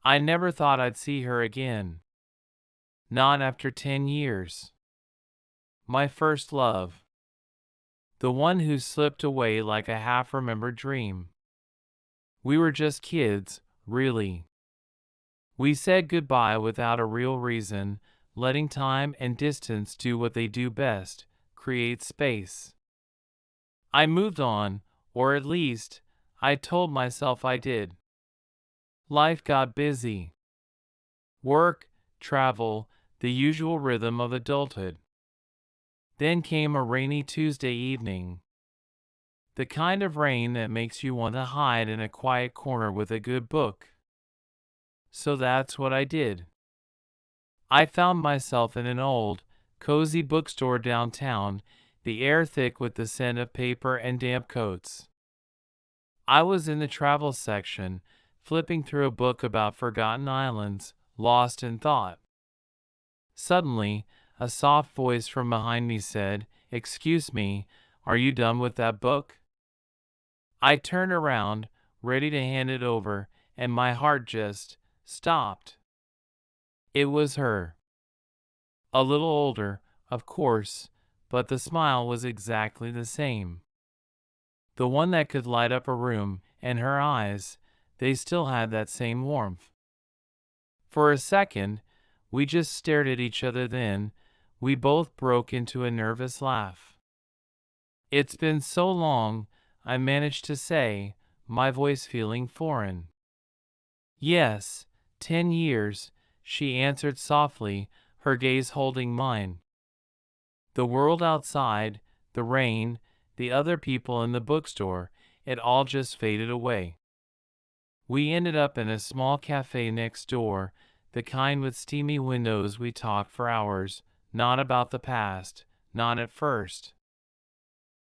I never thought I'd see her again. Not after 10 years. My first love. The one who slipped away like a half-remembered dream. We were just kids, really. We said goodbye without a real reason, letting time and distance do what they do best, create space. I moved on, or at least, I told myself I did. Life got busy. Work, travel, the usual rhythm of adulthood. Then came a rainy Tuesday evening. The kind of rain that makes you want to hide in a quiet corner with a good book. So that's what I did. I found myself in an old, cozy bookstore downtown, the air thick with the scent of paper and damp coats. I was in the travel section, flipping through a book about forgotten islands, lost in thought. Suddenly, a soft voice from behind me said, "Excuse me, are you done with that book?" I turned around, ready to hand it over, and my heart just stopped. It was her. A little older, of course, but the smile was exactly the same. The one that could light up a room, and her eyes, they still had that same warmth. For a second, we just stared at each other, then we both broke into a nervous laugh. "It's been so long," I managed to say, my voice feeling foreign. "Yes, 10 years," she answered softly, her gaze holding mine. The world outside, the rain, the other people in the bookstore, it all just faded away. We ended up in a small cafe next door, the kind with steamy windows. We talked for hours, not about the past, not at first.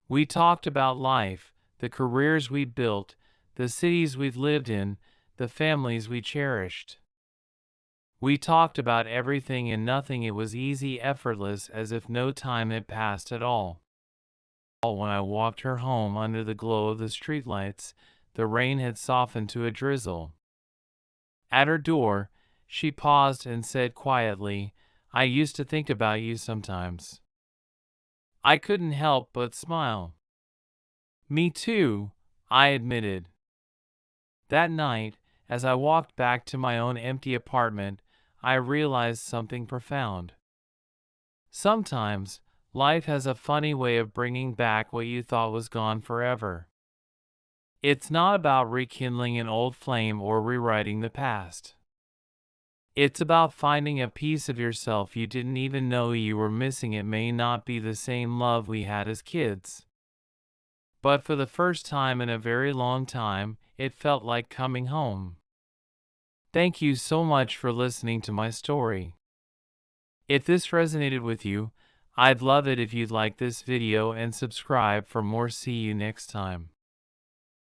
We talked about life, the careers we'd built, the cities we'd lived in, the families we cherished. We talked about everything and nothing. It was easy, effortless, as if no time had passed at all. When I walked her home under the glow of the streetlights, the rain had softened to a drizzle. At her door, she paused and said quietly, "I used to think about you sometimes." I couldn't help but smile. "Me too," I admitted. That night, as I walked back to my own empty apartment, I realized something profound. Sometimes, life has a funny way of bringing back what you thought was gone forever. It's not about rekindling an old flame or rewriting the past. It's about finding a piece of yourself you didn't even know you were missing. It may not be the same love we had as kids, but for the first time in a very long time, it felt like coming home. Thank you so much for listening to my story. If this resonated with you, I'd love it if you'd like this video and subscribe for more. See you next time.